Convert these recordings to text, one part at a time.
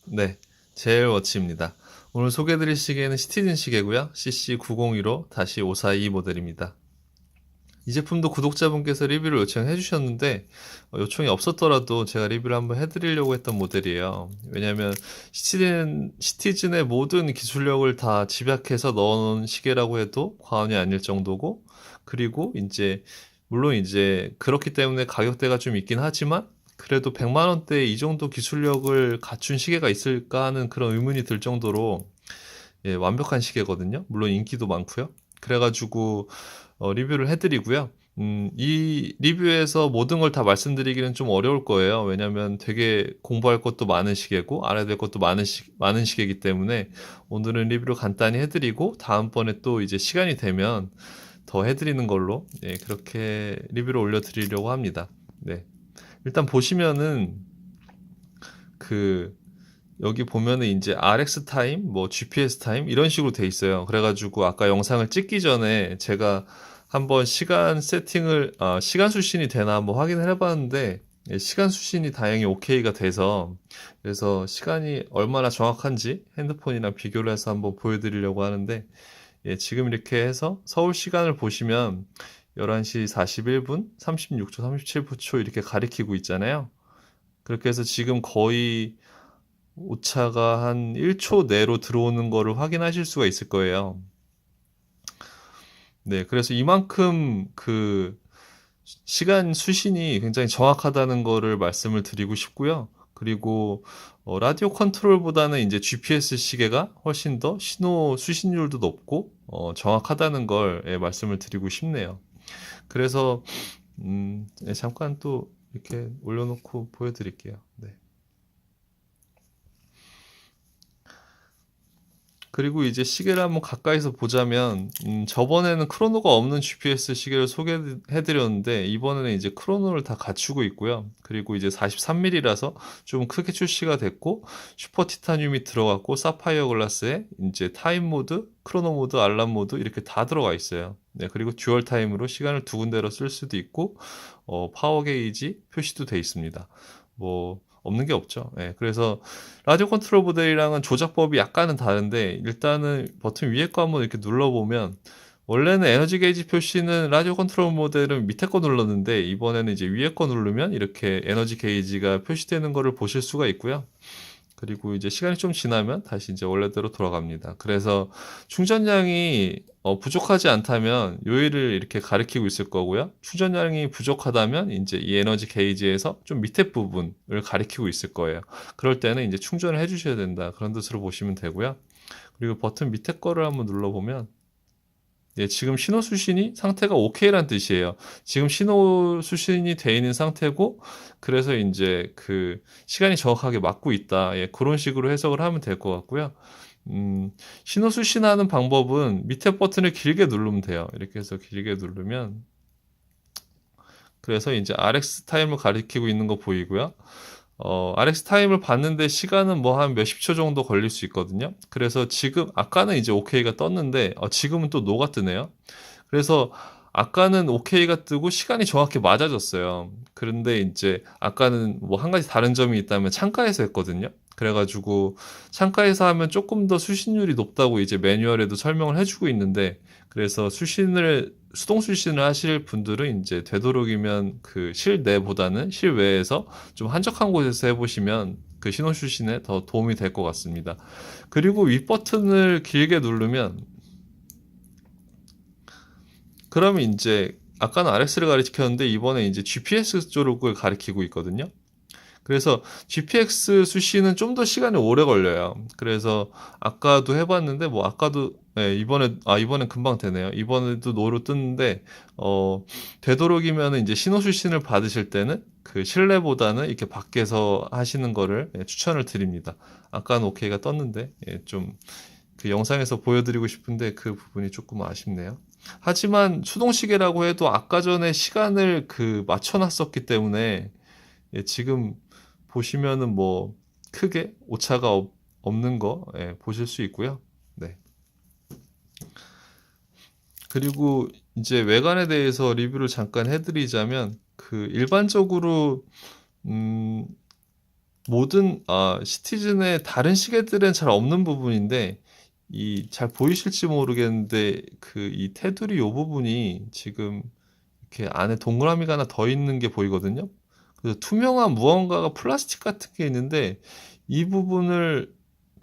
네, 제일워치입니다. 오늘 소개해드릴 시계는 시티즌 시계고요. CC9015-542 모델입니다. 이 제품도 구독자분께서 리뷰를 요청해 주셨는데 요청이 없었더라도 제가 리뷰를 한번 해드리려고 했던 모델이에요. 왜냐하면 시티즌의 모든 기술력을 다 집약해서 넣어놓은 시계라고 해도 과언이 아닐 정도고, 그리고 물론 그렇기 때문에 가격대가 좀 있긴 하지만 그래도 100만 원대에 이 정도 기술력을 갖춘 시계가 있을까 하는 그런 의문이 들 정도로 완벽한 시계거든요. 물론 인기도 많고요. 그래가지고 리뷰를 해드리고요. 이 리뷰에서 모든 걸 다 말씀드리기는 좀 어려울 거예요. 왜냐면 되게 공부할 것도 많은 시계고 알아야 될 것도 많은 시계이기 때문에 오늘은 리뷰를 간단히 해드리고 다음번에 또 이제 시간이 되면 더 해드리는 걸로, 그렇게 리뷰를 올려드리려고 합니다. 네. 일단 보시면은 그 여기 보면은 이제 RX 타임, 뭐 GPS 타임 이런 식으로 돼 있어요. 그래가지고 아까 영상을 찍기 전에 제가 한번 시간 수신이 되나 한번 확인을 해봤는데, 시간 수신이 다행히 오케이가 돼서, 그래서 시간이 얼마나 정확한지 핸드폰이랑 비교를 해서 한번 보여드리려고 하는데, 지금 이렇게 해서 서울 시간을 보시면 11시 41분 36초 37초 이렇게 가리키고 있잖아요. 그렇게 해서 지금 거의 오차가 한 1초 내로 들어오는 거를 확인하실 수가 있을 거예요. 네, 그래서 이만큼 시간 수신이 굉장히 정확하다는 거를 말씀을 드리고 싶고요. 그리고 라디오 컨트롤보다는 이제 GPS 시계가 훨씬 더 신호 수신율도 높고 정확하다는 걸 말씀을 드리고 싶네요. 그래서 잠깐 또 이렇게 올려놓고 보여드릴게요. 네. 그리고 이제 시계를 한번 가까이서 보자면, 저번에는 크로노가 없는 GPS 시계를 소개해드렸는데 이번에는 이제 크로노를 다 갖추고 있고요. 그리고 이제 43mm라서 좀 크게 출시가 됐고, 슈퍼 티타늄이 들어갔고, 사파이어 글라스에 이제 타임 모드, 크로노 모드, 알람 모드 이렇게 다 들어가 있어요. 네, 그리고 듀얼 타임으로 시간을 두 군데로 쓸 수도 있고, 파워 게이지 표시도 돼 있습니다. 뭐 없는 게 없죠. 예, 그래서 라디오 컨트롤 모델이랑은 조작법이 약간은 다른데, 일단은 버튼 위에 거 한번 이렇게 눌러보면, 원래는 에너지 게이지 표시는 라디오 컨트롤 모델은 밑에 거 눌렀는데 이번에는 이제 위에 거 누르면 이렇게 에너지 게이지가 표시되는 거를 보실 수가 있고요. 그리고 이제 시간이 좀 지나면 다시 이제 원래대로 돌아갑니다. 그래서 충전량이 부족하지 않다면 요일을 이렇게 가리키고 있을 거고요. 충전량이 부족하다면 이제 이 에너지 게이지에서 좀 밑에 부분을 가리키고 있을 거예요. 그럴 때는 이제 충전을 해주셔야 된다, 그런 뜻으로 보시면 되고요. 그리고 버튼 밑에 거를 한번 눌러보면, 지금 신호 수신이 상태가 오케이란 뜻이에요. 지금 신호 수신이 돼 있는 상태고, 그래서 이제 시간이 정확하게 맞고 있다. 그런 식으로 해석을 하면 될 것 같고요. 신호 수신하는 방법은 밑에 버튼을 길게 누르면 돼요. 이렇게 해서 길게 누르면, 그래서 이제 RX 타임을 가리키고 있는 거 보이고요. RX 타임을 봤는데 시간은 뭐 한 몇십 초 정도 걸릴 수 있거든요. 그래서 지금 아까는 이제 OK가 떴는데 지금은 또 노가 뜨네요. 그래서 아까는 OK가 뜨고 시간이 정확히 맞아졌어요. 그런데 이제 아까는 뭐 한 가지 다른 점이 있다면 창가에서 했거든요. 그래가지고 창가에서 하면 조금 더 수신율이 높다고 이제 매뉴얼에도 설명을 해주고 있는데, 그래서 수동 수신을 하실 분들은 이제 되도록이면 실내보다는 실외에서 좀 한적한 곳에서 해보시면 신호 수신에 더 도움이 될 것 같습니다. 그리고 윗 버튼을 길게 누르면, 그러면 이제 아까는 RX를 가리켰는데 이번에 이제 GPS 쪽을 가리키고 있거든요. 그래서 GPX 수신은 좀 더 시간이 오래 걸려요. 그래서 아까도 해봤는데 뭐 아까도, 이번엔 금방 되네요. 이번에도 노로 뜨는데 되도록이면 이제 신호 수신을 받으실 때는 실내보다는 이렇게 밖에서 하시는 거를 추천을 드립니다. 아까는 오케이가 떴는데 좀 영상에서 보여드리고 싶은데 그 부분이 조금 아쉽네요. 하지만 수동시계라고 해도 아까 전에 시간을 맞춰놨었기 때문에 지금 보시면은 뭐 크게 오차가 없는 거 보실 수 있고요. 네. 그리고 이제 외관에 대해서 리뷰를 잠깐 해드리자면, 일반적으로 음, 시티즌의 다른 시계들은 잘 없는 부분인데 이 잘 보이실지 모르겠는데 이 테두리 요 부분이 지금 이렇게 안에 동그라미가 하나 더 있는 게 보이거든요. 그래서 투명한 무언가가 플라스틱 같은 게 있는데 이 부분을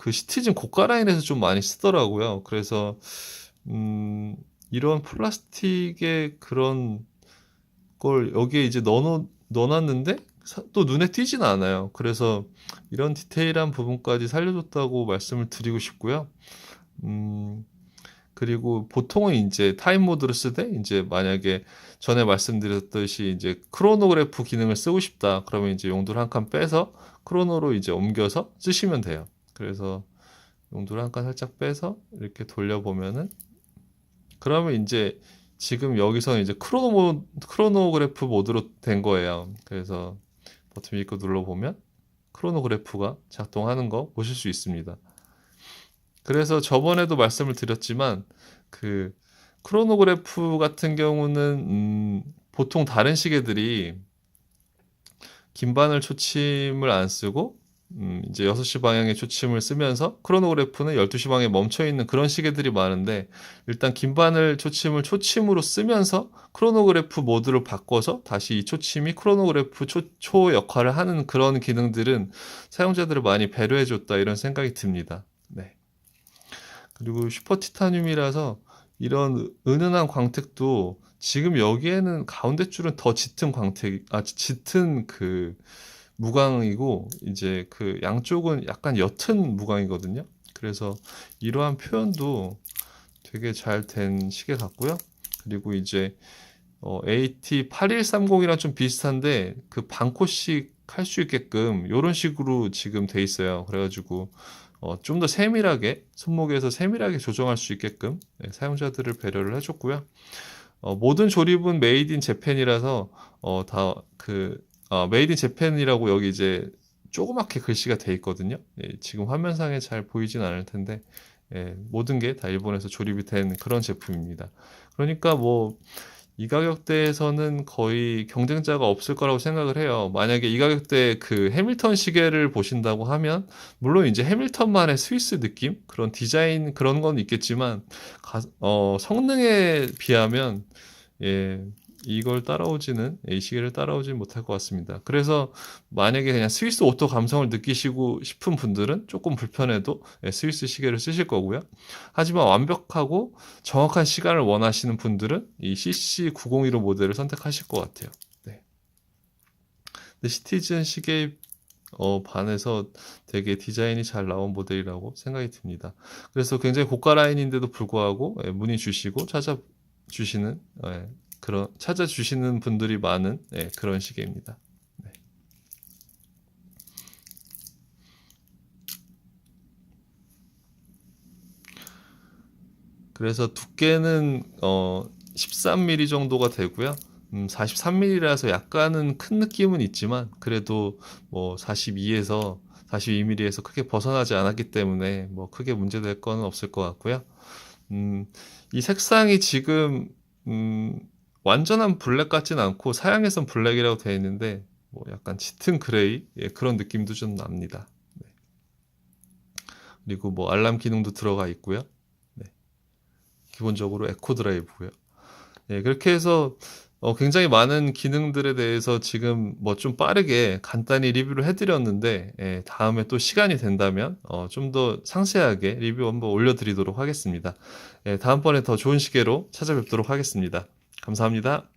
시티즌 고가 라인에서 좀 많이 쓰더라고요. 그래서 이런 플라스틱의 그런 걸 여기에 이제 넣어 놨는데 또 눈에 띄진 않아요. 그래서 이런 디테일한 부분까지 살려줬다고 말씀을 드리고 싶고요. 음 그리고 보통은 인제 타임 모드를 쓰되 인제 만약에 전에 말씀드렸듯이 인제 크로노그래프 기능을 쓰고 싶다 그러면 인제 용도를 한 칸 빼서 크로노로 이제 옮겨서 쓰시면 돼요. 그래서 용도를 한 칸 살짝 빼서 이렇게 돌려보면은 그러면 인제 지금 여기서는 이제 크로노그래프 모드로 된 거예요. 그래서 버튼 위에 거 눌러보면 크로노그래프가 작동하는 거 보실 수 있습니다. 그래서 저번에도 말씀을 드렸지만 크로노그래프 같은 경우는 보통 다른 시계들이 긴바늘 초침을 안 쓰고 이제 6시 방향의 초침을 쓰면서 크로노그래프는 12시 방향에 멈춰 있는 그런 시계들이 많은데 일단 긴바늘 초침을 초침으로 쓰면서 크로노그래프 모드를 바꿔서 다시 이 초침이 크로노그래프 초 역할을 하는 그런 기능들은 사용자들을 많이 배려해 줬다 이런 생각이 듭니다. 네. 그리고 슈퍼 티타늄이라서 이런 은은한 광택도 지금 여기에는 가운데 줄은 더 짙은 짙은 무광이고 이제 양쪽은 약간 옅은 무광이거든요. 그래서 이러한 표현도 되게 잘 된 시계 같고요. 그리고 이제 AT8130이랑 좀 비슷한데 반코씩 할 수 있게끔 요런 식으로 지금 돼 있어요. 그래 가지고 좀 더 세밀하게 손목에서 세밀하게 조정할 수 있게끔 사용자들을 배려를 해 줬고요. 모든 조립은 메이드 인 재팬이라서 다 메이드 인 재팬이라고 여기 이제 조그맣게 글씨가 돼 있거든요. 예, 지금 화면상에 잘 보이진 않을 텐데 예, 모든 게 다 일본에서 조립이 된 그런 제품입니다. 그러니까 뭐 이 가격대에서는 거의 경쟁자가 없을 거라고 생각을 해요. 만약에 이 가격대에 해밀턴 시계를 보신다고 하면 물론 이제 해밀턴만의 스위스 느낌 그런 디자인 그런 건 있겠지만 성능에 비하면 예, 이 시계를 따라오지는 못할 것 같습니다. 그래서 만약에 그냥 스위스 오토 감성을 느끼시고 싶은 분들은 조금 불편해도 스위스 시계를 쓰실 거고요. 하지만 완벽하고 정확한 시간을 원하시는 분들은 이 CC901호 모델을 선택하실 것 같아요. 네. 근데 시티즌 시계에 반해서 되게 디자인이 잘 나온 모델이라고 생각이 듭니다. 그래서 굉장히 고가 라인인데도 불구하고 문의 주시고 찾아주시는 분들이 많은 그런 시계입니다. 네. 그래서 두께는 13mm 정도가 되고요. 43mm라서 약간은 큰 느낌은 있지만 그래도 뭐 42mm에서 크게 벗어나지 않았기 때문에 뭐 크게 문제될 거는 없을 것 같고요. 이 색상이 지금 완전한 블랙 같진 않고 사양에선 블랙이라고 되어 있는데 뭐 약간 짙은 그레이 그런 느낌도 좀 납니다. 네. 그리고 뭐 알람 기능도 들어가 있고요. 네. 기본적으로 에코 드라이브고요. 네, 그렇게 해서 굉장히 많은 기능들에 대해서 지금 뭐 좀 빠르게 간단히 리뷰를 해드렸는데 다음에 또 시간이 된다면 좀 더 상세하게 리뷰 한번 올려드리도록 하겠습니다. 다음번에 더 좋은 시계로 찾아뵙도록 하겠습니다. 감사합니다.